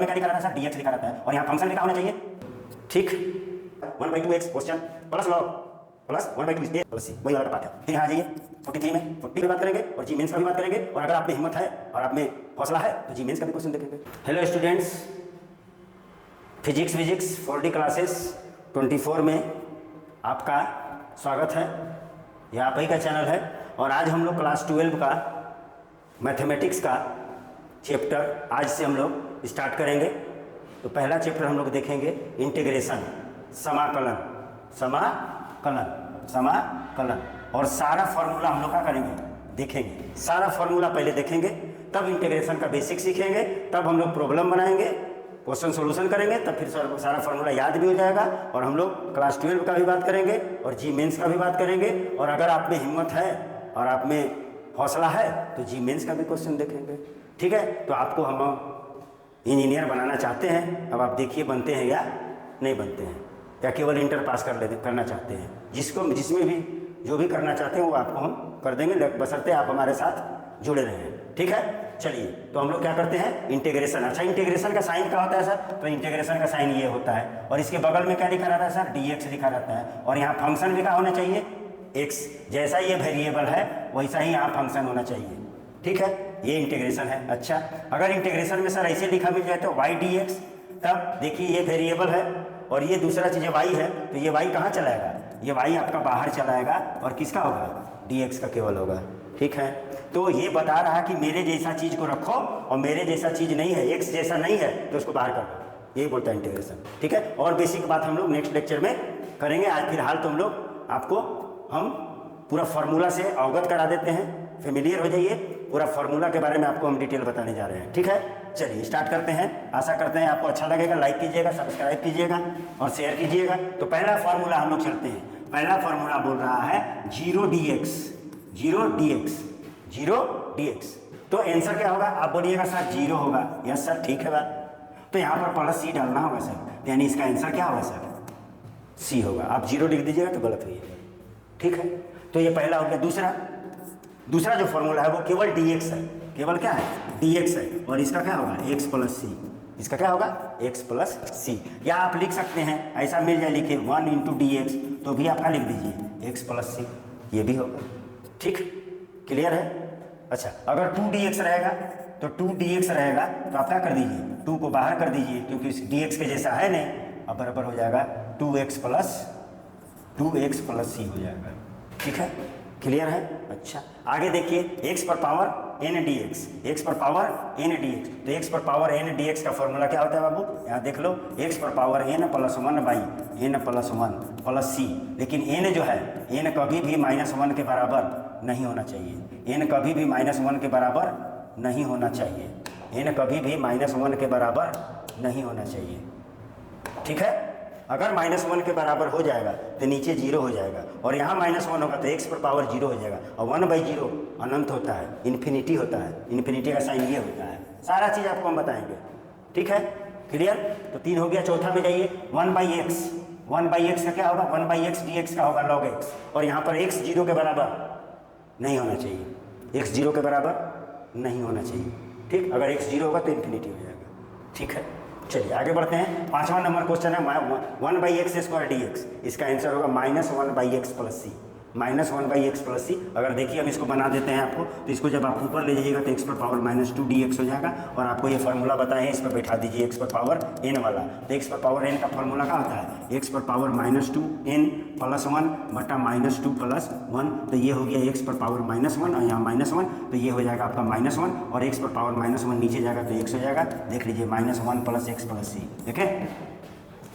में क्या लिखा रहता है सर, dx लिखा रहता है और यहाँ फंक्शन लिखा होना चाहिए, ठीक। 1/2x question plus log plus 1/2 a plus c, वही वाला पार्ट है। फिर यहाँ आ जाइए 43 में 40 की बात करेंगे और जी मेंस का भी बात करेंगे, और अगर आप में हिम्मत है और आप में हौसला है तो जी मेंस का भी क्वेश्चन देखेंगे। Hello students, physics 4D classes 24 में आपका स्वागत है। यह आप ही का चैनल है और आज हम लोग क्लास 12 का मैथमेटिक्स का चैप्टर आज से हम लोग स्टार्ट करेंगे। तो पहला चैप्टर हम लोग देखेंगे इंटीग्रेशन, समाकलन, और सारा फॉर्मूला हम लोग का करेंगे, देखेंगे सारा फॉर्मूला पहले देखेंगे, तब इंटीग्रेशन का बेसिक सीखेंगे, तब हम लोग प्रॉब्लम बनाएंगे, क्वेश्चन सोल्यूशन करेंगे, तब फिर सारा फॉर्मूला याद भी हो जाएगा। और हम लोग क्लास 12 का भी बात करेंगे और जी मेंस का भी बात करेंगे, और अगर आप में हिम्मत है और आप में हौसला है तो जी मेंस का भी क्वेश्चन देखेंगे, ठीक है। तो आपको हम इंजीनियर बनाना चाहते हैं, अब आप देखिए बनते हैं या नहीं बनते हैं, या केवल इंटर पास करना चाहते हैं। जिसमें भी जो भी करना चाहते हैं वो आपको हम कर देंगे, बशर्ते आप हमारे साथ जुड़े रहें, ठीक है। चलिए तो हम लोग क्या करते हैं, इंटीग्रेशन। अच्छा, इंटीग्रेशन का साइन क्या होता है सर, तो इंटीग्रेशन का साइन ये होता है, और इसके बगल में क्या लिखा रहता है सर, dx लिखा रहता है, और यहाँ फंक्शन लिखा होना चाहिए x। जैसा ये वेरिएबल है वैसा ही यहाँ फंक्शन होना चाहिए, ठीक है। ये इंटीग्रेशन है। अच्छा, अगर इंटीग्रेशन में सर ऐसे लिखा मिल जाए तो y dx, तब देखिए ये वेरिएबल है और ये दूसरा चीज़ y है, तो ये y कहाँ चलाएगा, ये y आपका बाहर चलाएगा और किसका होगा, dx का केवल होगा, ठीक है। तो ये बता रहा है कि मेरे जैसा चीज़ को रखो और मेरे जैसा चीज़ नहीं है, x जैसा नहीं है तो उसको बाहर कर दो, यही बोलता है इंटीग्रेशन, ठीक है। और बेसिक बात हम लोग नेक्स्ट लेक्चर में करेंगे। आज फिलहाल तो हम लोग आपको हम पूरा फार्मूला से अवगत करा देते हैं, फेमिलियर हो जाइए, पूरा फार्मूला के बारे में आपको हम डिटेल बताने जा रहे हैं, ठीक है। चलिए स्टार्ट करते हैं। आशा करते हैं आपको अच्छा लगेगा, लाइक कीजिएगा, सब्सक्राइब कीजिएगा और शेयर कीजिएगा। तो पहला फार्मूला हम लोग चलते हैं। पहला फार्मूला बोल रहा है 0 dx। तो आंसर क्या होगा, आप बोलिएगा सर 0 होगा, यस सर, ठीक है बात। तो यहाँ पर प्लस c डालना होगा सर, यानी इसका आंसर क्या होगा सर, c होगा। आप 0 लिख दीजिएगा तो गलत हुई, ठीक है। तो ये पहला हो गया। दूसरा जो फॉर्मूला है वो केवल dx है, केवल क्या है, dx है, और इसका क्या होगा, x प्लस c, इसका क्या होगा, x प्लस c। या आप लिख सकते हैं, ऐसा मिल जाए लिखे 1 × dx, तो भी आपका लिख दीजिए x प्लस c, ये भी होगा, ठीक, क्लियर है। अच्छा, अगर 2dx रहेगा तो 2dx रहेगा तो आप क्या कर दीजिए, 2 को बाहर कर दीजिए क्योंकि dx के जैसा है नहीं, अब बराबर हो जाएगा 2x प्लस c हो जाएगा, ठीक है, क्लियर है। अच्छा, आगे देखिए x पर पावर n dx, x पर पावर n dx, तो x पर पावर n dx का फॉर्मूला क्या होता है बाबू, यहाँ देख लो, x पर power n + 1/n + 1 plus c। लेकिन n जो है, n कभी भी -1 के बराबर नहीं होना चाहिए, n कभी भी -1 के बराबर नहीं होना चाहिए, n कभी भी -1 के बराबर नहीं होना चाहिए, ठीक है। अगर -1 के बराबर हो जाएगा तो नीचे 0 हो जाएगा, और यहाँ -1 होगा तो x पर पावर 0 हो जाएगा, और 1/0 अनंत होता है, इन्फिनिटी होता है, इन्फिनिटी का साइन ये होता है। सारा चीज़ आपको हम बताएंगे, ठीक है, क्लियर। तो 3 हो गया। चौथा में जाइए 1/x का क्या होगा, 1/x dx का होगा log x, और यहाँ पर x 0 के बराबर नहीं होना चाहिए, x 0 के बराबर नहीं होना चाहिए, ठीक। अगर x 0 होगा तो इन्फिनिटी हो जाएगा, ठीक है। चलिए आगे बढ़ते हैं। 5वां नंबर क्वेश्चन है 1/x² dx, इसका आंसर होगा -1/x plus c, -1/x plus c। अगर देखिए हम इसको बना देते हैं आपको, तो इसको जब आप ऊपर ले जाइएगा तो x पर पावर -2 dx हो जाएगा, और आपको ये फार्मूला बताए हैं, इस पर बैठा दीजिए x पर पावर n वाला। तो x पर पावर n का फार्मूला क्या होता है, x पर पावर -2n + 1 बटा -2 + 1, तो ये हो गया x पर पावर -1 और यहाँ -1, तो ये हो जाएगा आपका -1, और x पर पावर -1 नीचे जाएगा तो x हो जाएगा। देख लीजिए -1 + x + c, देखें,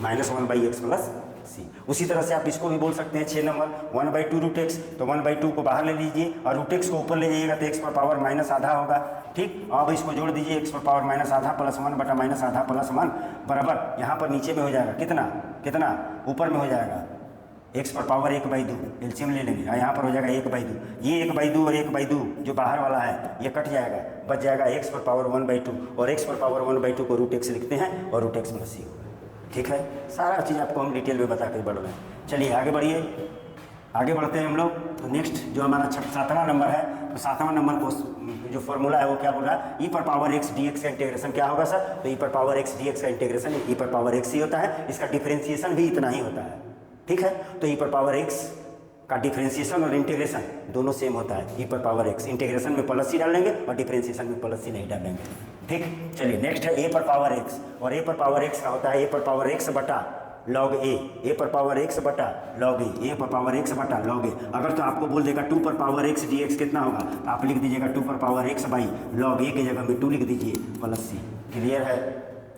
-1/x प्लस c। उसी तरह से आप इसको भी बोल सकते हैं 6 नंबर 1/2√x, तो 1/2 को बाहर ले लीजिए और √x को ऊपर ले जाइएगा तो x पर पावर -आधा होगा, ठीक। अब इसको जोड़ दीजिए, x पर पावर -आधा + 1 बटा -आधा + 1 बराबर, यहाँ पर नीचे में हो जाएगा कितना ऊपर में हो जाएगा, x पर पावर 1/2, एलसीएम ले लेंगे, यहाँ पर हो जाएगा 1/2, ये 1/2 और 1/2 जो बाहर वाला है ये कट जाएगा, बच जाएगा x पर पावर 1/2, और x पर पावर 1/2 को √x लिखते हैं और √x + c, ठीक है। सारा चीज़ आपको हम डिटेल में बता के बढ़ रहे हैं। चलिए आगे बढ़िए, आगे बढ़ते हैं हम लोग। तो नेक्स्ट जो हमारा 7वां नंबर है तो 7वां नंबर को जो फॉर्मूला है वो क्या बोल रहा है, ई पर पावर एक्स डी एक्स का इंटीग्रेशन क्या होगा सर, तो ई पर पावर एक्स डी एक्स का इंटीग्रेशन ई पर पावर एक्स ही होता है, इसका डिफरेंशिएशन भी इतना ही होता है, ठीक है। तो ई पर पावर एक्स का डिफरेंशिएशन और इंटीग्रेशन दोनों सेम होता है, ई पर पावर एक्स इंटीग्रेशन में प्लस ही डालेंगे और डिफरेंशिएशन में प्लस ही नहीं डालेंगे, ठीक। चलिए नेक्स्ट है ए पर पावर एक्स, और ए पर पावर एक्स का होता है ए पर पावर एक्स बटा लॉग ए पर पावर एक्स बटा लॉग ए पर पावर एक्स बटा लॉग ए। अगर तो आपको बोल देगा 2 पर पावर एक्स डी एक्स कितना होगा, तो आप लिख दीजिएगा 2 पर पावर एक्स बाई लॉग ए की जगह में 2 लिख दीजिए प्लस सी। क्लियर है,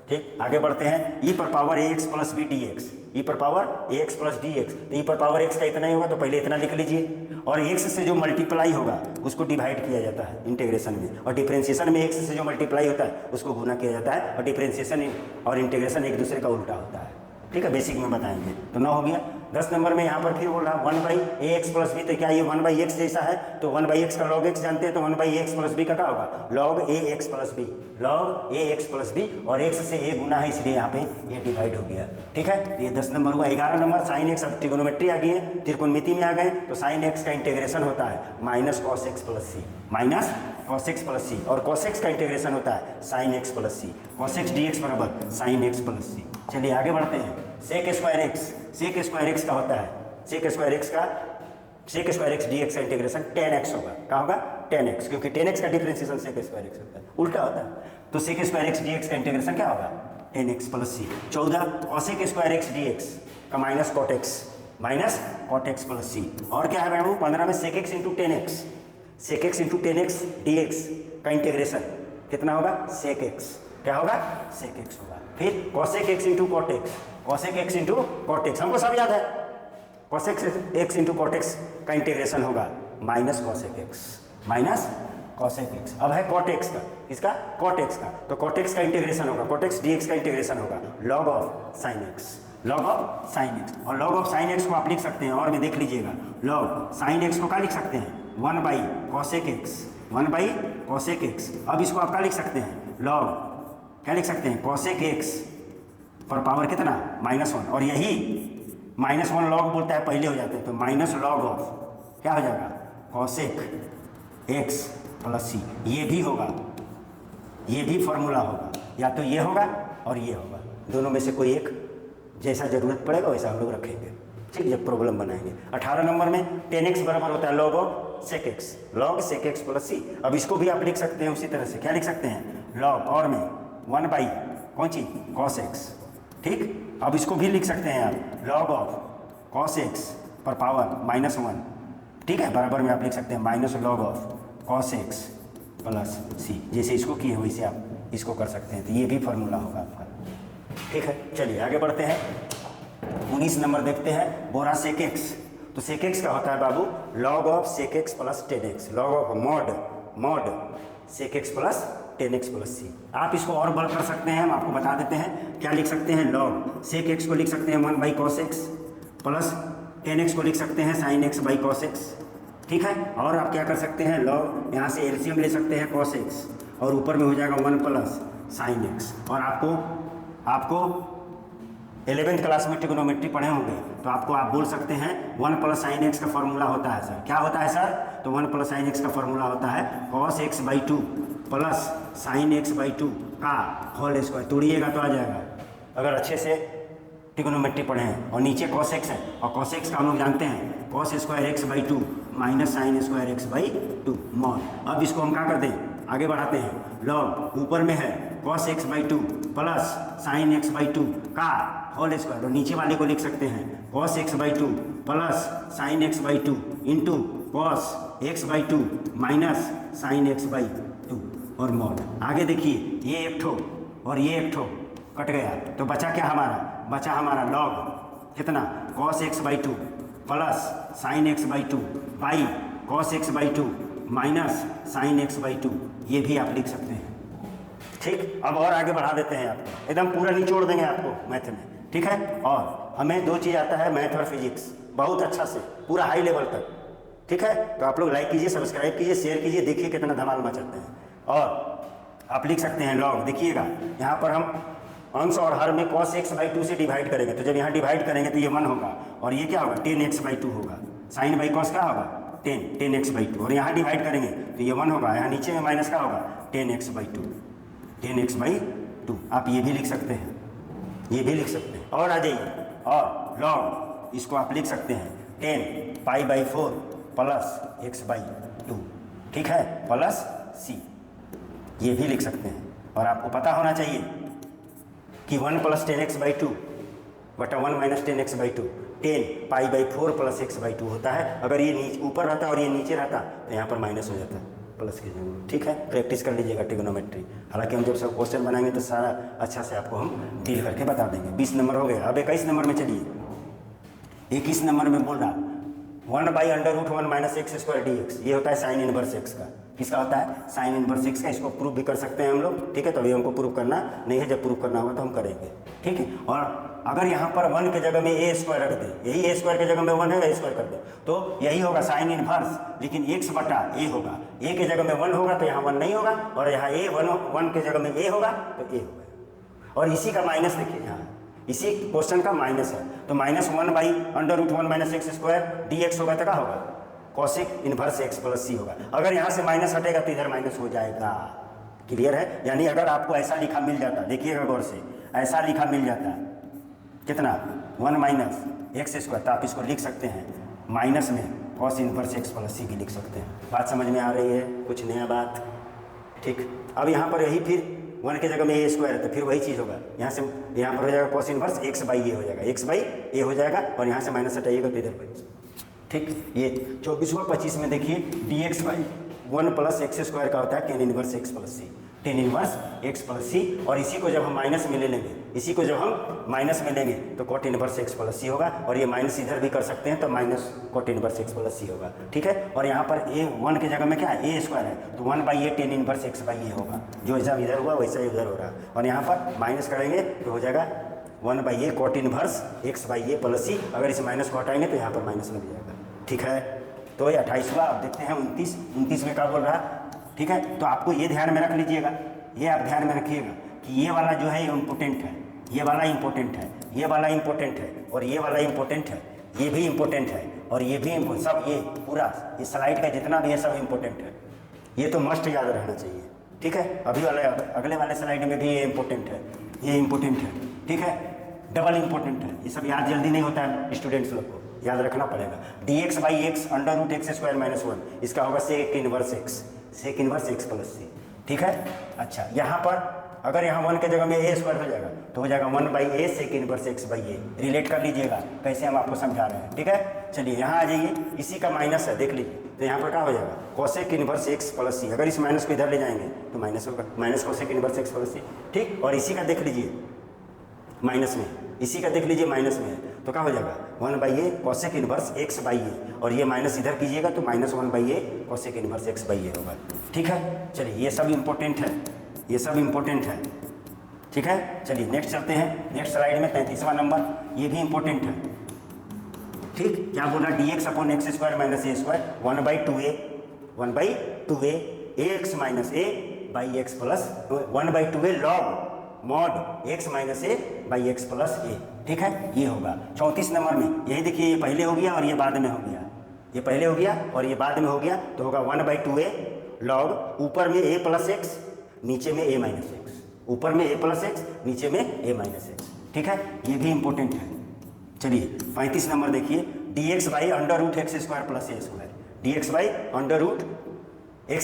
ठीक। आगे बढ़ते हैं, ई पर power A x plus B D X, E पर power A x plus D x, तो ई पर पावर एक्स का इतना ही होगा, तो पहले इतना लिख लीजिए, और एक्स से जो मल्टीप्लाई होगा उसको डिवाइड किया जाता है इंटीग्रेशन में, और डिफरेंशिएशन में एक्स से जो मल्टीप्लाई होता है उसको गुना किया जाता है, और डिफरेंशिएशन और इंटीग्रेशन एक दूसरे का उल्टा होता है, ठीक है। बेसिक में बताएंगे। तो 9 हो गया। 10 नंबर में यहाँ पर फिर बोल रहा 1 by a x plus b, तो क्या ये 1 बाई एक्स जैसा है, तो 1 बाई एक्स का लॉग एक्स जानते हैं, तो 1 बाई एक्स प्लस बी का क्या होगा, लॉग ए एक्स प्लस बी, लॉग ए एक्स प्लस बी, और एक्स से ए गुना है इसलिए यहाँ पे ये डिवाइड हो गया, ठीक है। ये 10 नंबर हुआ। 11 नंबर साइन एक्स, अब ट्रिगोनोमेट्री आ गई है, त्रिकोणमिति में आ गए, तो साइन एक्स का इंटीग्रेशन होता है minus cos x plus c, minus cos x plus c, और कॉस एक्स का इंटीग्रेशन होता है sine x plus c, cos x d x बराबर साइन एक्स प्लस सी। चलिए आगे बढ़ते हैं, sec square x, sec square x का होता है, सेक स्क्वायर एक्स का, sec square x d x का इंटीग्रेशन 10x होगा, क्या होगा 10x, क्योंकि 10x का डिफरेंशिएशन सेक स्क्वायर एक्स होता है, उल्टा होता है, तो sec square x d x का इंटीग्रेशन क्या होगा 10x plus c. 14 cosec square x d x का minus cot x plus c, और क्या है मैडम 15 में sec x into 10x, sec x into 10x d x का इंटीग्रेशन कितना होगा सेक एक्स, क्या होगा सेक एक्स होगा। फिर cosec x into cot x, cosec x into cot x हमको सब याद है, cosec x into cot x का इंटीग्रेशन होगा minus cosec x, minus cosec x. अब है कॉट एक्स का, इसका कॉट एक्स का, तो कॉट एक्स का इंटीग्रेशन होगा, कॉट एक्स डी एक्स का इंटीग्रेशन होगा log of sine x, log of sine x, और लॉग ऑफ साइन एक्स को आप लिख सकते हैं, और में देख लीजिएगा लॉग साइन एक्स को क्या लिख सकते हैं 1 by cosec x, 1 by cosec x. अब इसको आप क्या लिख सकते हैं लॉग, क्या लिख सकते हैं कॉसेक एक्स पर पावर कितना -1, और यही -1 लॉग बोलता है पहले हो जाते हैं, तो माइनस लॉग ऑफ क्या हो जाएगा कॉसेक एक्स प्लस सी। ये भी होगा, ये भी फॉर्मूला होगा, या तो ये होगा और ये होगा, दोनों में से कोई एक, जैसा जरूरत पड़ेगा वैसा हम लोग रखेंगे, ठीक, जब प्रॉब्लम बनाएंगे। 18 नंबर में 10x बराबर होता है log of sec X, log sec x plus C. अब इसको भी आप लिख सकते हैं उसी तरह से, क्या लिख सकते हैं लॉग, और में 1 बाई कौन चीज कॉस एक्स, ठीक। अब इसको भी लिख सकते हैं आप लॉग ऑफ कॉस एक्स पर पावर -1, ठीक है, बराबर में आप लिख सकते हैं minus log of cos x plus C, जैसे इसको किए वैसे आप इसको कर सकते हैं, तो ये भी फॉर्मूला होगा आपका, ठीक है। चलिए आगे बढ़ते हैं, 19 नंबर देखते हैं, बोरा सेक एक्स, तो सेक एक्स का होता है बाबू log of sec x plus 10x, log of mod sec x plus 10x plus C. आप इसको और बड़ कर सकते हैं, हम आपको बता देते हैं क्या लिख सकते हैं, लॉग सेक एक्स को लिख सकते हैं 1 by cos x plus 10x को लिख सकते हैं sine x by cos x, ठीक है। और आप क्या कर सकते हैं लॉग, यहाँ से एलसीएम ले सकते हैं कॉस एक्स, और ऊपर में हो जाएगा 1 प्लस साइन एक्स। और आपको 11th क्लास में ट्रिगोनोमेट्री पढ़े होंगे, तो आपको आप बोल सकते हैं 1 प्लस साइन एक्स का फॉर्मूला होता है सर, क्या होता है सर, तो 1 प्लस साइन एक्स का फॉर्मूला होता है cos x by 2 plus sine x by 2 का होल स्क्वायर, तोड़िएगा तो आ जाएगा अगर अच्छे से ट्रिगोनोमेट्री पढ़े हैं। और नीचे कॉस एक्स है, और कॉस एक्स का हम लोग जानते हैं cos square x by 2 minus sine square x by 2 mod. अब इसको हम क्या कर दें, आगे बढ़ाते हैं, लॉग ऊपर में है cos x by 2 plus sine x by 2 का होल स्क्वायर, और नीचे वाले को लिख सकते हैं cos x by 2 plus sine x by 2 into cos x by 2 minus sine x by 2 और मॉड। आगे देखिए ये एक ठो और ये एक ठो कट गया, तो बचा क्या हमारा, बचा हमारा लॉग कितना cos x by 2 plus sine x by 2 by cos x by 2 minus sine x by 2, ये भी आप लिख सकते हैं, ठीक। अब और आगे बढ़ा देते हैं, आपको एकदम पूरा निचोड़ देंगे आपको मैथ में, ठीक है। और हमें 2 चीज़ आता है मैथ और फिजिक्स बहुत अच्छा से, पूरा हाई लेवल तक, ठीक है। तो आप लोग लाइक कीजिए, सब्सक्राइब कीजिए, शेयर कीजिए, देखिए कितना धमाल मचाते हैं। और आप लिख सकते हैं लॉग, देखिएगा यहाँ पर हम अंश और हर में कॉस एक्स बाई 2 से डिवाइड करेंगे, तो जब यहाँ डिवाइड करेंगे तो ये 1 होगा, और ये क्या होगा 10x बाई 2 होगा, साइन बाई कॉस क्या होगा 10x/2 और यहाँ डिवाइड करेंगे तो ये 1 होगा, यहाँ नीचे में माइनस का होगा 10x/2 10x/2 आप ये भी लिख सकते हैं, ये भी लिख सकते हैं। और आ जाइए और लॉग इसको आप लिख सकते हैं 10π/4 प्लस x/2 ठीक है प्लस c, ये भी लिख सकते हैं। और आपको पता होना चाहिए कि 1 + 10x/2 बटा 1 - 10x/2 10π/4 प्लस x/2 होता है। अगर ये नीचे ऊपर रहता और ये नीचे रहता तो यहाँ पर माइनस हो जाता प्लस की जगह। ठीक है, प्रैक्टिस कर लीजिएगा ट्रिग्नोमेट्री। हालांकि हम जब सब क्वेश्चन बनाएंगे तो सारा अच्छा से आपको हम डील करके बता देंगे। 20 नंबर हो गया। अब 21 नंबर में चलिए, 21 नंबर में बोल रहा 1/√1 - x² dx, ये होता है साइन इनवर्स x का। किसका होता है? साइन इनवर्स x का। इसको प्रूव भी कर सकते हैं हम लोग, ठीक है। तो अभी हमको प्रूव करना नहीं है, जब प्रूव करना होगा तो हम करेंगे, ठीक है। और अगर यहाँ पर 1 के जगह में a² रख दे, यही a² के जगह में 1 है, a² कर दे तो यही होगा साइन इनवर्स, लेकिन x/a होगा। a के जगह में 1 होगा तो यहाँ 1 नहीं होगा, और यहाँ a 1 के जगह में a होगा तो a होगा। और इसी का माइनस देखिए, यहाँ इसी क्वेश्चन का माइनस है तो -1/√1 - x² dx होगा तो क्या होगा? कॉसिक इनवर्स x + c होगा। अगर यहाँ से माइनस हटेगा तो इधर माइनस हो जाएगा। क्लियर है? यानी अगर आपको ऐसा लिखा मिल जाता, देखिएगा गौर से, ऐसा लिखा मिल जाता कितना 1 - x² तो आप इसको लिख सकते हैं माइनस में कॉस इनवर्स x + c भी लिख सकते हैं। बात समझ में आ रही है? कुछ नया बात? ठीक। अब यहाँ पर यही फिर 1 के जगह में a² है तो फिर वही चीज़ होगा, यहाँ से यहाँ पर हो जाएगा कॉस इनवर्स x/a हो जाएगा, x/a हो जाएगा, और यहाँ से माइनस हटाइएगा तो इधर माइनस। ठीक। ये 24वां 25 में देखिए dx/1 + x² का होता है tan inverse x + c, tan inverse x + c। और इसी को जब हम माइनस में ले लेंगे, इसी को जब हम माइनस में लेंगे तो cot इनवर्स x + c होगा, और ये माइनस इधर भी कर सकते हैं तो minus cot inverse x + c होगा। ठीक है। और यहाँ पर a 1 की जगह में क्या है? a² है तो 1/a tan इनवर्स x/a होगा, जो जैसा इधर हुआ वैसा ही उधर हो रहा है। और यहाँ पर माइनस करेंगे तो हो जाएगा 1/a cot inverse x/a + c। अगर इसे माइनस को हटाएंगे तो यहाँ पर माइनस लग जाएगा। ठीक है। तो ये 28वां। अब देखते हैं 29 में क्या बोल रहा है। ठीक है। तो आपको ये ध्यान में रख लीजिएगा, ये आप ध्यान में रखिएगा कि ये वाला जो है ये इम्पोर्टेंट है, ये वाला इम्पोर्टेंट है, ये वाला इम्पोर्टेंट है, और ये वाला इम्पोर्टेंट है, ये भी इम्पोर्टेंट है, और ये भी सब, ये पूरा ये स्लाइड का जितना भी है सब इम्पोर्टेंट है। ये तो मस्ट याद रहना चाहिए। ठीक है। अभी वाले अगले वाले स्लाइड में भी ये इम्पोर्टेंट है, ये इम्पोर्टेंट है। ठीक है। डबल इम्पोर्टेंट है, ये सब याद जल्दी नहीं होता है, स्टूडेंट्स लोग को याद रखना पड़ेगा। dx/x √x² - 1 इसका होगा sec इनवर्स x + c। ठीक है। अच्छा, यहाँ पर अगर यहाँ 1 के जगह में a² हो जाएगा तो हो जाएगा 1/a sec inverse x/a। Relate कर लीजिएगा कैसे हम आपको समझा रहे हैं। ठीक है। चलिए यहाँ आ जाइए, इसी का माइनस है, देख लीजिए। तो यहाँ पर क्या हो जाएगा? cosec inverse x + c। अगर इस माइनस को इधर ले जाएंगे तो माइनस होगा, minus cosec inverse x + c। ठीक। और इसी का देख लीजिए माइनस में, इसी का देख लीजिए माइनस में है तो क्या हो जाएगा? 1/a cosec इनवर्स x/a, और ये माइनस इधर कीजिएगा तो -1/a cosec इनवर्स x/a होगा। ठीक है। चलिए, ये सब इम्पोर्टेंट है, ये सब इम्पोर्टेंट है। ठीक है। चलिए नेक्स्ट चलते हैं, नेक्स्ट स्लाइड में 33वां नंबर, ये भी इम्पोर्टेंट है। ठीक। क्या बोला? dx/x² - a² 1/2a ax - a/x plus 1/2a log mod x - a/x + a। ठीक है। ये होगा 34 नंबर में। यही देखिए, ये पहले हो गया और ये बाद में हो गया, ये पहले हो गया और ये बाद में हो गया, तो होगा 1/2a log, ऊपर में a + x नीचे में a - x, ऊपर में a + x नीचे में a - x। ठीक है। ये भी इम्पोर्टेंट है। चलिए 35 नंबर देखिए, dx/√x² + a², dx/√x²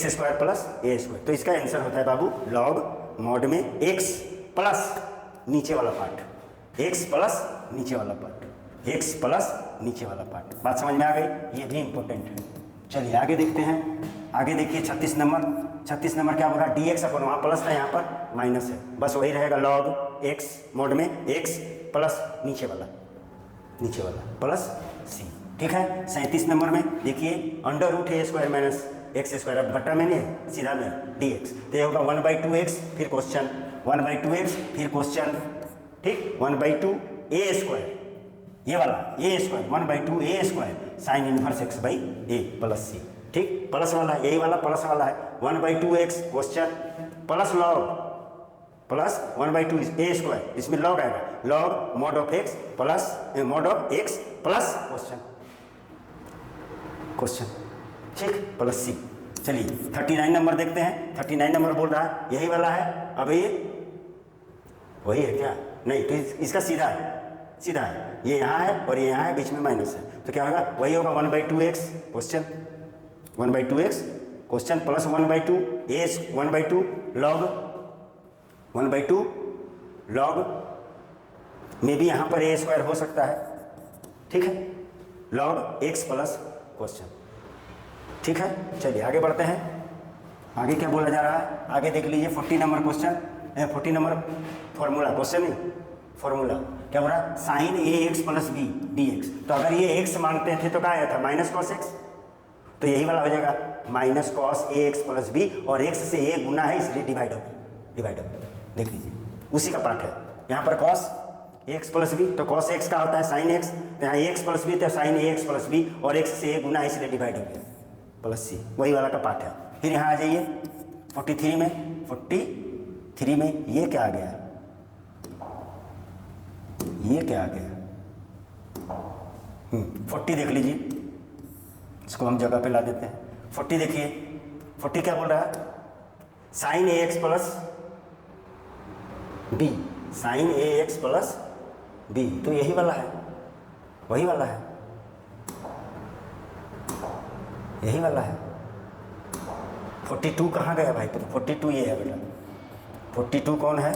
+ a²। तो इसका आंसर होता है बाबू log mod में x प्लस नीचे वाला पार्ट, x प्लस नीचे वाला पार्ट, x प्लस नीचे वाला पार्ट। बात समझ में आ गई? ये भी इम्पोर्टेंट है। चलिए आगे देखते हैं। आगे देखिए 36 नंबर। 36 नंबर क्या होगा? dx अपन वहाँ प्लस था, यहाँ पर माइनस है, बस वही रहेगा log x मोड में x प्लस नीचे वाला प्लस c। ठीक है। 37 नंबर में देखिए √a² - x², अब बटा मैंने सीधा में dx, तो ये होगा 1/2x, फिर क्वेश्चन 1/2x, फिर क्वेश्चन। ठीक। 1/2a², ये वाला a², 1/2a² sine inverse x/a + c। ठीक। प्लस वाला यही वाला प्लस वाला है, 1/2x question plus log plus 1/2a², इसमें लॉग आएगा, log mod of x plus mod of x plus question. ठीक, प्लस सी। चलिए 39 नंबर देखते हैं। 39 नंबर बोल रहा है यही वाला है। अब ये वही है क्या? नहीं, तो इसका सीधा है, सीधा है, ये यहाँ है और ये यहाँ है, बीच में माइनस है, तो क्या होगा? वही होगा 1/2x question, 1/2x question plus 1/2 ए 1/2 लॉग 1/2 लॉग में भी यहाँ पर a² हो सकता है, ठीक है, लॉग x प्लस क्वेश्चन, ठीक है। चलिए आगे बढ़ते हैं। आगे क्या बोला जा रहा है? आगे देख लीजिए 40 number question, 40 number formula, question नहीं फॉर्मूला। क्या हो रहा है? Sine ax plus b dx। तो अगर ये x मांगते थे तो क्या आया था? माइनस कॉस x, तो यही वाला हो जाएगा minus cos ax plus b, और x से a गुना है इसलिए डिवाइड हो गया। देख लीजिए उसी का पार्ट है। यहाँ पर कॉस एक्स प्लस बी, तो कॉस एक्स का होता है साइन एक्स, तो यहाँ एक्स प्लस बी तो साइन ए एक्स प्लस बी, और एक्स से ए गुना इसलिए डिवाइड हो गया प्लस सी, वही वाला का पार्ट है। फिर यहाँ आ जाइए 43 में। 43 में ये क्या आ गया? ये क्या आ गया? 40 देख लीजिए, इसको हम जगह पे ला देते हैं। 40 देखिए, 40 क्या बोल रहा है? साइन ए एक्स प्लस बी, साइन ए एक्स प्लस बी, तो यही वाला है, वही वाला है, यही वाला है। 42 कहाँ गया भाई? तो 42 ये है बेटा। 42 कौन है?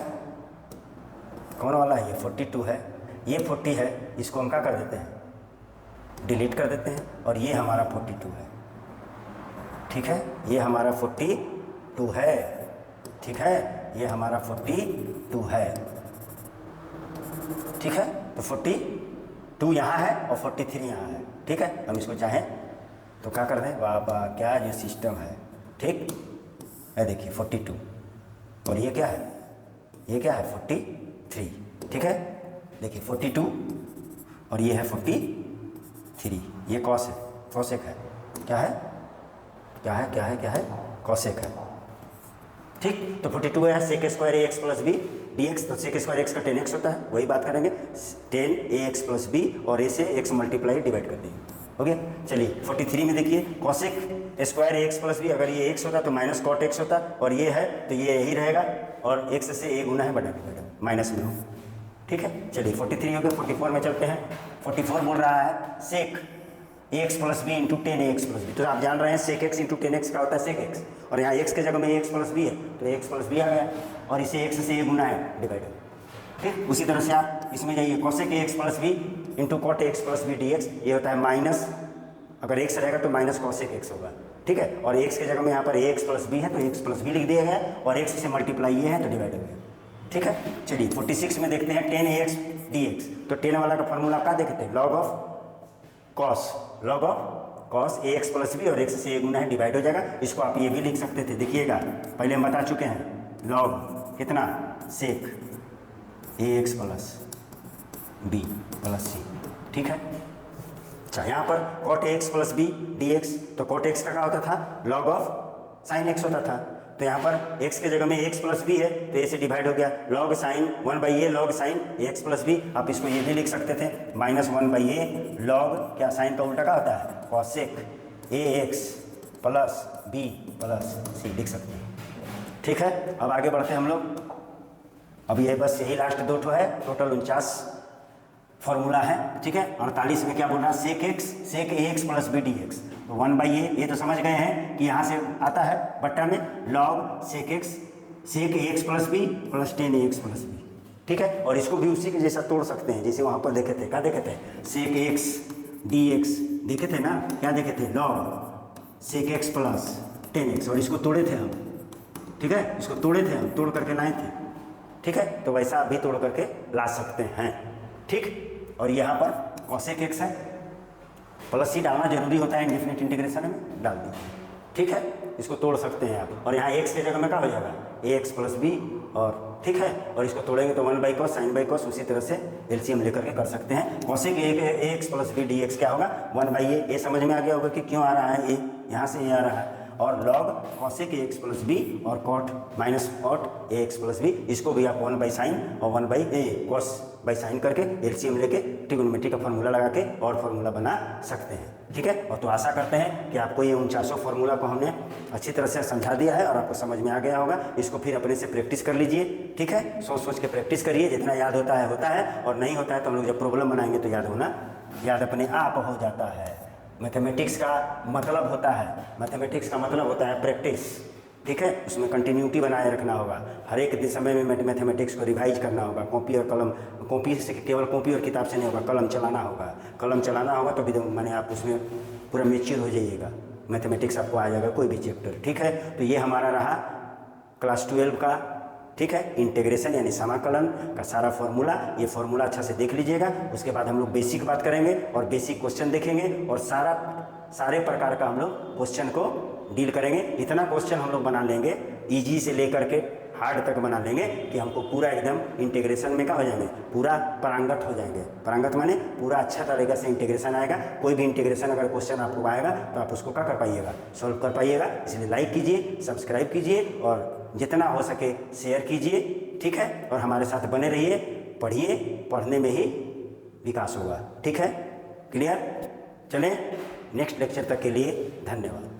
कौन वाला है? ये 42 है, ये 40 है, इसको हम क्या कर देते हैं? डिलीट कर देते हैं, और ये हमारा 42 है, ठीक है, ये हमारा 42 है, ठीक है, ये हमारा 42 है, ठीक है। तो 42 यहाँ है और 43 यहाँ है, ठीक है। हम इसको चाहें तो क्या कर दें? वाह वाह, क्या जो सिस्टम है, ठीक है। देखिए 42, और ये क्या है? ये क्या है? 43, ठीक है। देखिए 42 और ये है 43, ये कॉस है, कॉसेक है, क्या है? क्या है? क्या है? क्या है? कॉसेक है, ठीक। तो 42 है सेक स्क्वायर ए एक्स प्लस बी dx, तो सेक स्क्वायर एक्स का 10x होता है, वही बात करेंगे, 10ax प्लस बी, और ए से x मल्टीप्लाई डिवाइड कर देंगे, हो गया। चलिए 43 में देखिए कॉसेक स्क्वायर ए एक्स प्लस बी, अगर ये x होता तो माइनस कॉट x होता, और ये है तो ये यही रहेगा, और x से a गुना है, बटा डिवाइड माइनस में हो, ठीक है। चलिए 43 हो गया। 44 में चलते हैं। 44 बोल रहा है sec x plus b into 10ax plus b, तो आप जान रहे हैं सेक एक्स इंटू 10x का होता है सेक एक्स, और यहाँ x के जगह में एक्स प्लस बी है, तो एक्स प्लस बी आ गया, और इसे x से a गुना है, डिवाइड, ठीक। उसी तरह से आप इसमें जाइए, cosec x plus b into cot x plus B D x, ये होता है माइनस, अगर x रहेगा तो माइनस कोसेक एक्स होगा, ठीक है, और x के जगह में यहाँ पर एक्स प्लस बी है तो एक्स प्लस बी लिख दिया गया, और x से मल्टीप्लाई ये है तो डिवाइड हो गया, ठीक है। चलिए 46 में देखते हैं 10ax dx, तो 10 वाला का फॉर्मूला क्या देखते हैं? Log of cos, log of cos a x plus b, और एक्स से ए गुना है, डिवाइड हो जाएगा। इसको आप ये भी लिख सकते थे, देखिएगा पहले हम बता चुके हैं, लॉग कितना? सेक ए x plus B plus c, ठीक है। अच्छा, यहाँ पर cot a x plus B D x, तो कॉट एक्स का क्या होता था? लॉग ऑफ साइन एक्स होता था, तो यहाँ पर x के जगह में एक्स प्लस बी है तो a से डिवाइड हो गया, log sine 1/a log sine x plus b, आप इसको ये भी लिख सकते थे माइनस 1/a लॉग, क्या साइन का उल्टा का होता है? Cosec A x plus B plus C लिख सकते हैं, ठीक है। अब आगे बढ़ते हैं हम लोग। अब ये बस यही लास्ट दो ठो है, टोटल 49 फॉर्मूला है, ठीक है। 48 में क्या बोल रहा है? सेक एक्स, सेक ए x plus B D x, तो 1/a, ये तो समझ गए हैं कि यहाँ से आता है बट्टा में लॉग सेक एक्स, सेक ए x plus B plus 10ax plus B, ठीक है। और इसको भी उसी के जैसा तोड़ सकते हैं, जैसे वहाँ पर देखे थे, क्या देखे थे? सेक एक्स डी एक्स देखे थे ना, क्या देखे थे? Log sec x plus 10x, और इसको तोड़े थे हम, ठीक है, इसको तोड़े थे हम, तोड़ करके लाए थे, ठीक है। तो वैसा भी तोड़ करके ला सकते हैं, ठीक। और यहाँ पर कॉसेक एक्स है, प्लस सी डालना जरूरी होता है इंडेफिनिट इंटीग्रेशन में, डाल दीजिए, ठीक है। इसको तोड़ सकते हैं आप, और यहाँ x के जगह में क्या हो जाएगा? ax प्लस बी, और ठीक है, और इसको तोड़ेंगे तो 1/cos साइन बाई कॉस, उसी तरह से एलसीएम लेकर के कर सकते हैं। Cosec ax plus B D x क्या होगा? 1/a, ये समझ में आ गया होगा कि क्यों आ रहा है, ये यहाँ से ये आ रहा है, और log cosec ax plus b और cot minus cot ax plus b, इसको भी आप 1 बाई साइन और 1 बाई cos बाई साइन करके एलसीएम लेके ट्रिग्नोमेट्री का फॉर्मूला लगा के और फॉर्मूला बना सकते हैं। ठीक है, और तो आशा करते हैं कि आपको ये 4900 फॉर्मूला को हमने अच्छी तरह से समझा दिया है और आपको समझ में आ गया होगा। इसको फिर अपने से प्रैक्टिस कर लीजिए। ठीक है, सोच सोच के प्रैक्टिस करिए, जितना याद होता है और नहीं होता है तो हम लोग जब प्रॉब्लम बनाएंगे तो याद अपने आप हो जाता है। मैथमेटिक्स का मतलब होता है प्रैक्टिस। ठीक है, उसमें कंटिन्यूटी बनाए रखना होगा, हर एक समय में मैथमेटिक्स को रिवाइज करना होगा। कॉपी से केवल कॉपी और किताब से नहीं होगा, कलम चलाना होगा तो भी माने आप उसमें पूरा मेच्योर हो जाइएगा, मैथमेटिक्स आपको आ जाएगा कोई भी चैप्टर। ठीक है, तो ये हमारा रहा क्लास 12 का, ठीक है, इंटीग्रेशन यानी समाकलन का सारा फॉर्मूला। ये फॉर्मूला अच्छा से देख लीजिएगा। उसके बाद हम लोग बेसिक बात करेंगे और बेसिक क्वेश्चन देखेंगे और सारे प्रकार का हम लोग क्वेश्चन को डील करेंगे। इतना क्वेश्चन हम लोग बना लेंगे, इजी से लेकर के हार्ड तक बना लेंगे कि हमको पूरा एकदम इंटीग्रेशन में क्या हो जाएंगे, पूरा पारंगत हो जाएंगे। पारंगत माने पूरा अच्छा तरीके से इंटीग्रेशन आएगा। कोई भी इंटीग्रेशन अगर क्वेश्चन आपको आएगा तो आप उसको क्या कर पाइएगा, सॉल्व कर पाइएगा। इसलिए लाइक कीजिए, सब्सक्राइब कीजिए और जितना हो सके शेयर कीजिए। ठीक है, और हमारे साथ बने रहिए, पढ़िए, पढ़ने में ही विकास होगा। ठीक है, क्लियर? चलें नेक्स्ट लेक्चर तक के लिए धन्यवाद।